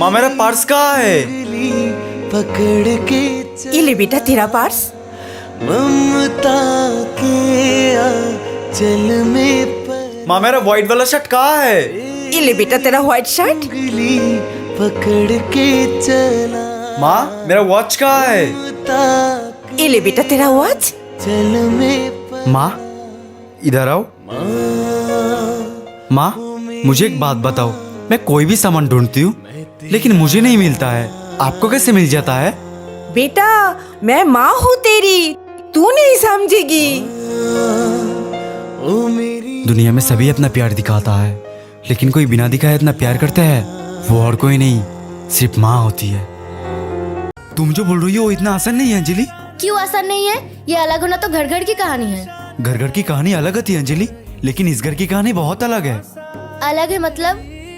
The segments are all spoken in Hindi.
माँ मेरा पर्स कहाँ है? पकड़ के ये ले बेटा तेरा पर्स। ममता के आंचल में माँ मेरा व्हाइट वाला शर्ट कहाँ है? ये ले बेटा तेरा व्हाइट शर्ट। पगली पकड़ के चला। माँ मेरा वॉच कहाँ है? ये ले बेटा तेरा वॉच। चल में माँ इधर आओ। माँ मुझे एक बात बताओ, मैं कोई भी सामान ढूंढती हूँ लेकिन मुझे नहीं मिलता है, आपको कैसे मिल जाता है? बेटा मैं माँ हूँ तेरी, तू नहीं समझेगी। ओ मेरी दुनिया में सभी अपना प्यार दिखाता है, लेकिन कोई बिना दिखाए इतना प्यार करता है वो और कोई नहीं, सिर्फ माँ होती है। तुम जो बोल रही हो वो इतना आसान नहीं है अंजलि। क्यों आसान नहीं है? ये अलग होना तो घर घर की कहानी है। घर घर की कहानी अलग होती है अंजलि, लेकिन इस घर की कहानी बहुत अलग है। अलग है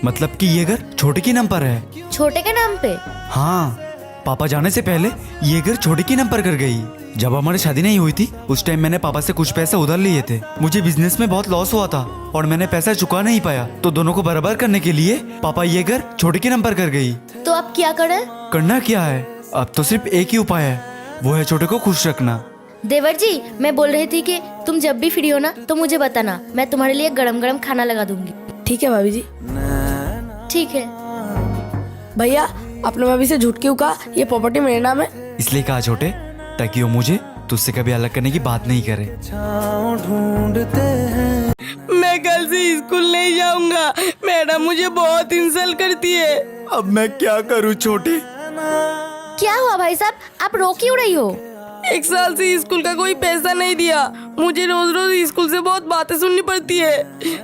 मतलब कि ये घर छोटे के नाम पर है। छोटे के नाम पे? हाँ, पापा जाने से पहले ये घर छोटे के नाम पर कर गई। जब हमारी शादी नहीं हुई थी उस टाइम मैंने पापा से कुछ पैसे उधार लिए थे। मुझे बिजनेस में बहुत लॉस हुआ था और मैंने पैसा चुका नहीं पाया, तो दोनों को बराबर करने के लिए पापा ये घर छोटे के नाम पर कर गई। तो अब क्या करें? करना क्या है, अब तो सिर्फ एक ही उपाय है, वो है छोटे को खुश रखना। देवर जी, मैं बोल रही थी कि तुम जब भी फ्री हो ना तो मुझे बताना, मैं तुम्हारे लिए गरम गरम खाना लगा दूंगी। ठीक है भाभी जी। ठीक है। भैया आपने भाभी से झूठ क्यों कहा ये प्रॉपर्टी मेरे नाम है? इसलिए कहा छोटे, ताकि वो मुझे तुझसे कभी अलग करने की बात नहीं करे। छाँव ढूंढते हैं। मैं कल से स्कूल नहीं जाऊंगा, मैडम मुझे बहुत इंसल्ट करती है। अब मैं क्या करूँ छोटे? क्या हुआ भाई साहब, आप रो क्यों रही हो? 1 साल से स्कूल का कोई पैसा नहीं दिया, मुझे रोज रोज स्कूल से बहुत बातें सुननी पड़ती है।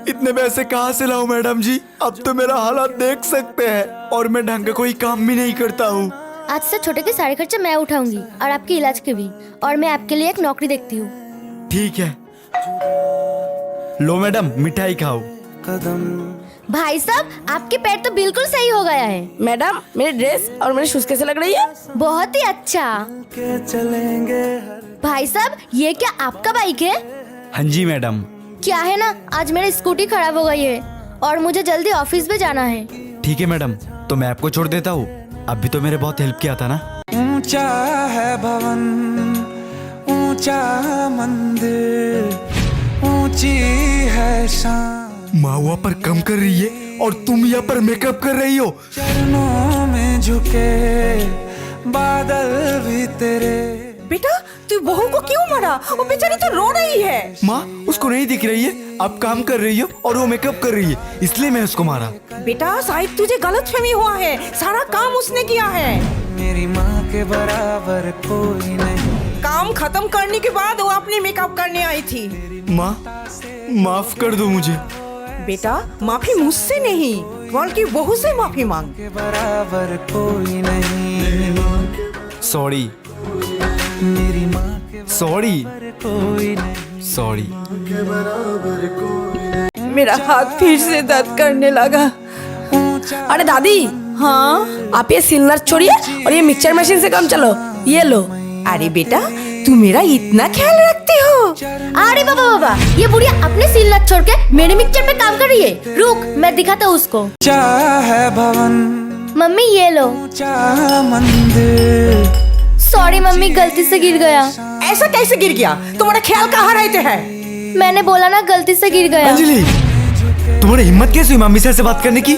इतने पैसे कहाँ से लाऊं मैडम जी? अब तो मेरा हालात देख सकते हैं और मैं ढंग का कोई काम भी नहीं करता हूँ। आज से छोटे के सारे खर्चे मैं उठाऊंगी और आपके इलाज के भी, और मैं आपके लिए एक नौकरी देखती हूँ। ठीक है, लो मैडम मिठाई खाओ। कदम भाई साहब आपके पैर तो बिल्कुल सही हो गया है। मैडम मेरी ड्रेस और मेरे शूज कैसे लग रही है? बहुत ही अच्छा। के चलेंगे हर भाई साहब ये क्या आपका बाइक है? हाँ जी मैडम। क्या है ना, आज मेरी स्कूटी खराब हो गई है और मुझे जल्दी ऑफिस में जाना है। ठीक है मैडम, तो मैं आपको छोड़ देता हूँ, अभी तो मेरे बहुत हेल्प किया था ना। ऊंचा है भवन, ऊंचा मंदिर, ऊंची है शान। माँ वहाँ पर कम कर रही है और तुम यहाँ पर मेकअप कर रही हो। चरणों में झुके बादल भी तेरे। बेटा तू बहू को क्यों मारा? वो बेचारी तो रो रही है। माँ उसको नहीं दिख रही है, आप काम कर रही हो और वो मेकअप कर रही है, इसलिए मैं उसको मारा। बेटा शायद तुझे गलतफहमी हुआ है, सारा काम उसने किया है। मेरी माँ के बराबर कोई नहीं। काम खत्म करने के बाद वो अपनी मेकअप करने आई थी। माँ माफ कर दो मुझे। बेटा माफी मुझसे नहीं बल्कि बहू से माफी मांग। के बराबर कोई नहीं। सॉरी मेरी माँ के सॉरी बराबर कोई नहीं। सॉरी। मेरा हाथ फिर से दर्द करने लगा। अरे दादी, हाँ आप ये सिलर छोड़िए और ये मिक्सचर मशीन से काम चलो, ये लो। अरे बेटा तू मेरा इतना ख्याल रखती हो? अरे बाबा बाबा, ये बुढ़िया अपने सील नट छोड़ के मेरे मिक्सचर में काम कर रही है। रुक मैं दिखाता हूँ उसको। ऊंचा है भवन, मम्मी ये लो। ऊंचा मंदिर। सॉरी मम्मी, गलती से गिर गया। ऐसा कैसे गिर गया? तुम्हारा ख्याल कहाँ रहते हैं? मैंने बोला ना गलती से गिर गया। अंजलि तुम्हारी हिम्मत कैसे हुई मम्मी से बात करने की?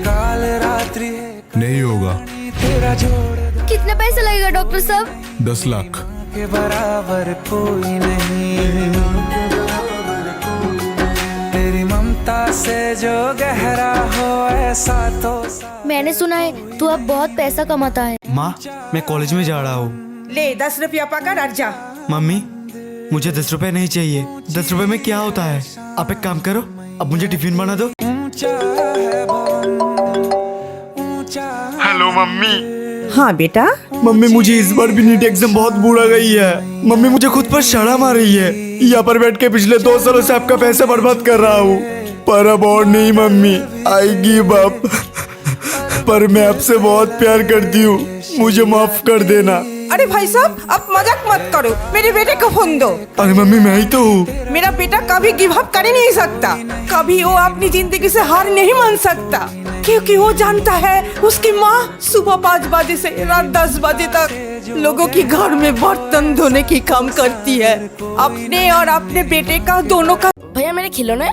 काल रात्रि है नहीं होगा। तेरा जोड़ कितने पैसे लगेगा डॉक्टर साहब? 10 लाख। के बराबर कोई नहीं। तेरी ममता से जो गहरा हो ऐसा तो मैंने सुना है तू अब बहुत पैसा कमाता है। माँ मैं कॉलेज में जा रहा हूँ। ले 10 रुपया पाकर हट जा। मम्मी मुझे 10 रुपए नहीं चाहिए। 10 रुपए में क्या होता है? आप एक काम करो, अब मुझे टिफिन बना दो। ऊंचा है भवन, ऊंचा। Hello mummy. हाँ बेटा मम्मी मुझे इस बार भी नीट एग्जाम बहुत बुरा गई है। मम्मी मुझे खुद पर शर्म आ रही है, यहाँ पर बैठ के पिछले 2 सालों से आपका पैसा बर्बाद कर रहा हूँ, पर अब और नहीं मम्मी, आएगी बाप। पर मैं आपसे बहुत प्यार करती हूँ, मुझे माफ कर देना। अरे भाई साहब, आप मजाक मत करो, मेरे बेटे को फोन दो। अरे मम्मी मैं ही तो हूँ। मेरा बेटा कभी गिव अप कर ही नहीं सकता, कभी वो अपनी जिंदगी से हार नहीं मान सकता, क्योंकि वो जानता है उसकी माँ सुबह 5 बजे से रात 10 बजे तक लोगों की घर में बर्तन धोने की काम करती है। अपने और अपने बेटे का दोनों का। भैया मेरे खिलौने।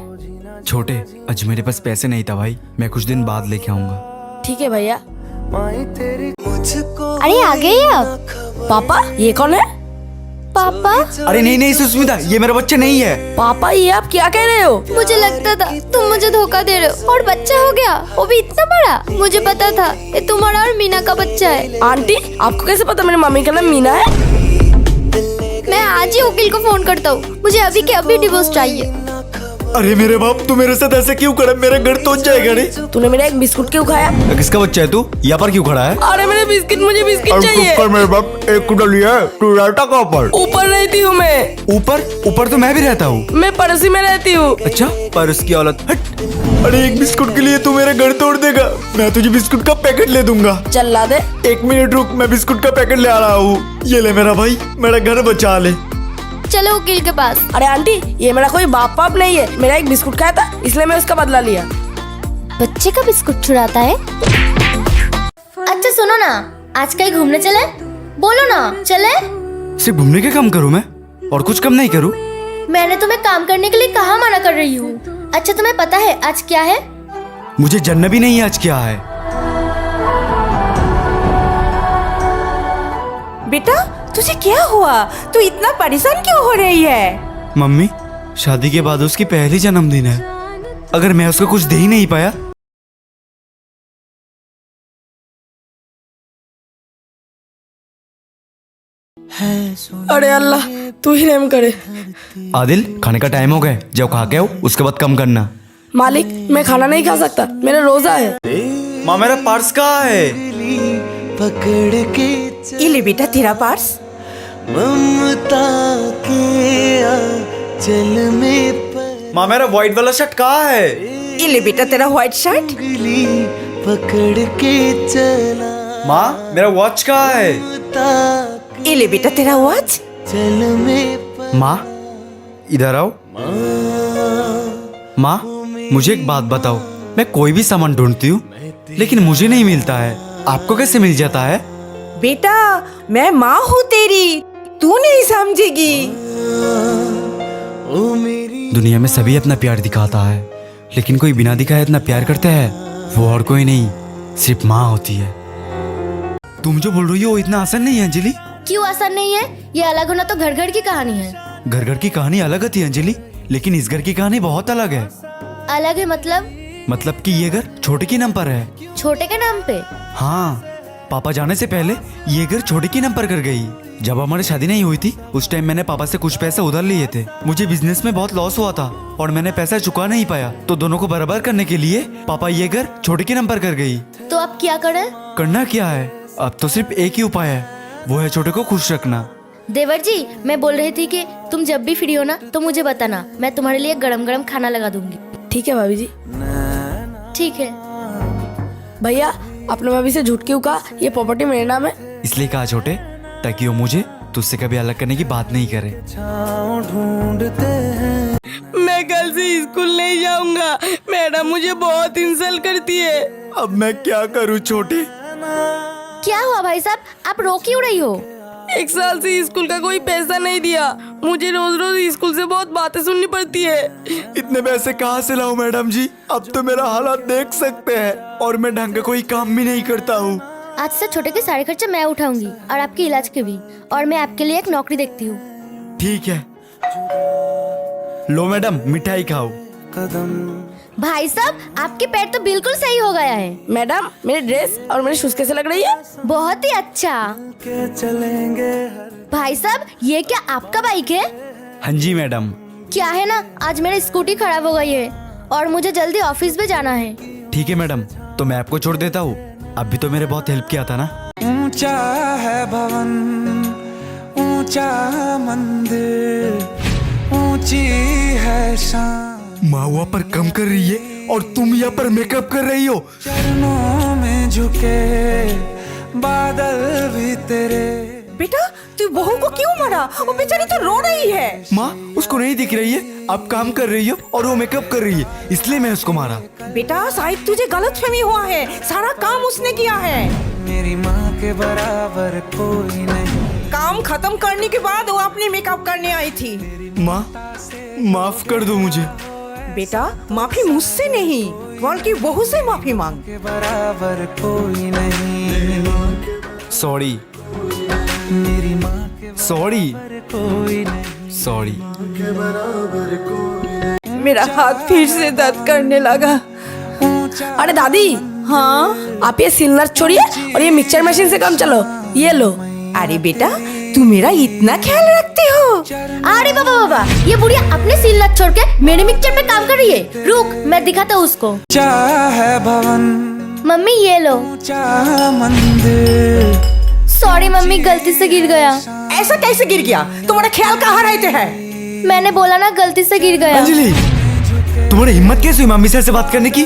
छोटे, आज मेरे पास पैसे नहीं था भाई, मैं कुछ दिन बाद लेके आऊंगा। ठीक है भैया। अरे आ गए आप? पापा ये कौन है? पापा, अरे नहीं नहीं सुस्मिता, ये मेरा बच्चा नहीं है। पापा ये आप क्या कह रहे हो? मुझे लगता था तुम मुझे धोखा दे रहे हो और बच्चा हो गया, वो भी इतना बड़ा। मुझे पता था ये तुम्हारा और मीना का बच्चा है। आंटी आपको कैसे पता मेरी मम्मी का नाम मीना है? मैं आज ही वकील को फोन करता हूँ, मुझे अभी के अभी डिवोर्स चाहिए। अरे मेरे बाप, तू मेरे साथ ऐसे क्यों खड़ा? मेरा घर तो जाएगा नहीं। तूने मेरा एक बिस्कुट क्यों खाया? किसका बच्चा है तू? यहाँ पर क्यों खड़ा है? अरे मेरे बिस्किट, मुझे बिस्किट चाहिए। मेरे बाप, एक डली है, तू रहता कहाँ पर? ऊपर रहती हूँ मैं। ऊपर? ऊपर तो मैं भी रहता हूँ। मैं पड़ोसी में रहती हूँ। अच्छा, पर उसकी औलत हट। अरे एक बिस्कुट के लिए तू मेरा घर तोड़ देगा? मैं तुझे बिस्कुट का पैकेट ले दूंगा। चल ला दे। 1 मिनट रुक, मैं बिस्कुट का पैकेट ले आ रहा हूँ। ये ले मेरा भाई, मेरा घर बचा ले। चलो वकील के पास। अरे आंटी ये मेरा कोई बाप पाप नहीं है, मेरा एक बिस्कुट खाया था इसलिए मैं उसका बदला लिया। बच्चे का बिस्कुट चुराता है। अच्छा सुनो ना, आज कहीं घूमने चले? बोलो ना, चले? सिर्फ घूमने के काम करूँ मैं, और कुछ कम नहीं करूँ? मैंने तुम्हें काम करने के लिए कहाँ मना कर रही हूँ? अच्छा तुम्हें पता है आज क्या है? मुझे जानना भी नहीं आज क्या है। बेटा तुझे क्या हुआ? तू इतना परेशान क्यों हो रही है? मम्मी, शादी के बाद उसकी पहली जन्मदिन है, अगर मैं उसको कुछ दे ही नहीं पाया। अरे अल्लाह तू ही रहम करे। आदिल, खाने का टाइम हो गया, जब खा के आओ उसके बाद कम करना। मालिक मैं खाना नहीं खा सकता, मेरा रोजा है। माँ मेरा पर्स कहाँ है? ये ले बेटा तेरा पर्स। माँ मेरा व्हाइट वाला शर्ट कहाँ है? ये ले बेटा तेरा व्हाइट शर्ट। माँ मेरा वॉच कहाँ है? ये ले बेटा तेरा वॉच। माँ इधर आओ। माँ मुझे एक बात बताओ, मैं कोई भी सामान ढूंढती हूँ लेकिन मुझे नहीं मिलता है, आपको कैसे मिल जाता है? बेटा मैं माँ हूँ तेरी, तू नहीं समझेगी। दुनिया में सभी अपना प्यार दिखाता है, लेकिन कोई बिना दिखाए इतना प्यार करता है, वो और कोई नहीं, सिर्फ माँ होती है। तुम जो बोल रही हो वो इतना आसान नहीं है अंजलि। क्यों आसान नहीं है? ये अलग होना तो घर घर की कहानी है। घर घर की कहानी अलग होती है अंजलि, लेकिन इस घर की कहानी बहुत अलग है। अलग है मतलब कि ये घर छोटे के नाम पर है। छोटे के नाम पे? हाँ, पापा जाने से पहले ये घर छोटे के नाम पर कर गई। जब हमारी शादी नहीं हुई थी उस टाइम मैंने पापा से कुछ पैसे उधार लिए थे। मुझे बिजनेस में बहुत लॉस हुआ था और मैंने पैसा चुका नहीं पाया, तो दोनों को बराबर करने के लिए पापा ये घर छोटे के नाम पर कर गई। तो अब क्या करें? करना क्या है, अब तो सिर्फ एक ही उपाय है, वो है छोटे को खुश रखना। देवर जी मैं बोल रही थी कि तुम जब भी फ्री हो ना तो मुझे बताना, मैं तुम्हारे लिए गरम गरम खाना लगा दूंगी। ठीक है भाभी जी। ठीक है। भैया आपने भाभी से झूठ क्यों कहा ये प्रॉपर्टी मेरे नाम है? इसलिए कहा छोटे, ताकि वो मुझे तुझसे कभी अलग करने की बात नहीं करे। मैं कल से स्कूल नहीं जाऊंगा, मैडम मुझे बहुत इंसल्ट करती है। अब मैं क्या करूँ छोटे? क्या हुआ भाई साहब, आप रो क्यों रही हो? 1 साल से स्कूल का कोई पैसा नहीं दिया, मुझे रोज रोज स्कूल से बहुत बातें सुननी पड़ती है। इतने पैसे कहाँ से लाऊं मैडम जी? अब तो मेरा हालात देख सकते हैं, और मैं ढंग का कोई काम भी नहीं करता हूँ। आज से छोटे के सारे खर्चे मैं उठाऊंगी और आपके इलाज के भी, और मैं आपके लिए एक नौकरी देखती हूँ। ठीक है, लो मैडम मिठाई खाओ। भाई साहब आपके पैर तो बिल्कुल सही हो गया है। मैडम मेरी ड्रेस और मेरी शूज कैसे लग रही है? बहुत ही अच्छा। भाई साहब ये क्या आपका बाइक है? हाँ जी मैडम। क्या है ना, आज मेरी स्कूटी खराब हो गई है और मुझे जल्दी ऑफिस में जाना है। ठीक है मैडम, तो मैं आपको छोड़ देता हूँ, अब भी तो मेरे बहुत हेल्प किया था ना। ऊंचा है भवन, ऊंचा मंदिर, ऊंची है शान। माँ वहाँ पर कम कर रही है और तुम यहाँ पर मेकअप कर रही हो। चरणों में झुके बादल भी तेरे, बेटा तू बहू को क्यों मारा? वो बेचारी तो रो रही है। माँ उसको नहीं दिख रही है, आप काम कर रही हो और वो मेकअप कर रही है, इसलिए मैं उसको मारा। बेटा शायद तुझे गलतफहमी हुआ है, सारा काम उसने किया है। मेरी माँ के बराबर कोई नहीं। काम खत्म करने के बाद वो अपनी मेकअप करने आई थी। माँ माफ कर दो मुझे। बेटा माफी मुझसे नहीं बल्कि बहू से माफी मांग। के बराबर कोई नहीं। सॉरी मेरी माँ के सॉरी बराबर कोई नहीं। सॉरी। मेरा हाथ फिर से दर्द करने लगा। अरे दादी, हाँ आप ये सिलर छोड़िए और ये मिक्सचर मशीन से काम चलो। ये लो। अरे बेटा तू मेरा इतना ख्याल रखते हो? अरे बाबा बाबा, ये बुढ़िया अपने सिलत छोड़ के मेरे मिक्सचर पे काम कर रही है। रुक, मैं दिखाता हूँ उसको। चाहे भवन मम्मी ये लो। चाहे मंदिर। सॉरी मम्मी, गलती से गिर गया। ऐसा कैसे गिर गया? तुम्हारा ख्याल कहाँ रहते हैं? मैंने बोला ना, गलती से गिर गया। अंजलि तुम्हारी हिम्मत कैसे हुई मम्मी से बात करने की?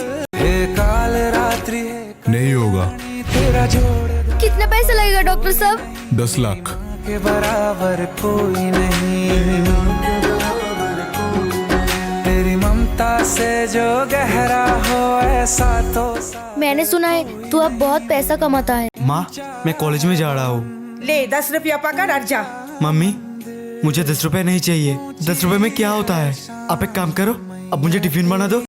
काल रात्रि है नहीं होगा। तेरा जोड़ कितने पैसे लगेगा डॉक्टर साहब? 10 लाख। के बराबर कोई नहीं। तेरी ममता से जो गहरा हो ऐसा तो मैंने सुना है तू अब बहुत पैसा कमाता है। माँ मैं कॉलेज में जा रहा हूँ। ले 10 रुपया पकड़ और जा। मम्मी मुझे 10 रुपए नहीं चाहिए। 10 रुपए में क्या होता है? आप एक काम करो, अब मुझे टिफिन बना दो।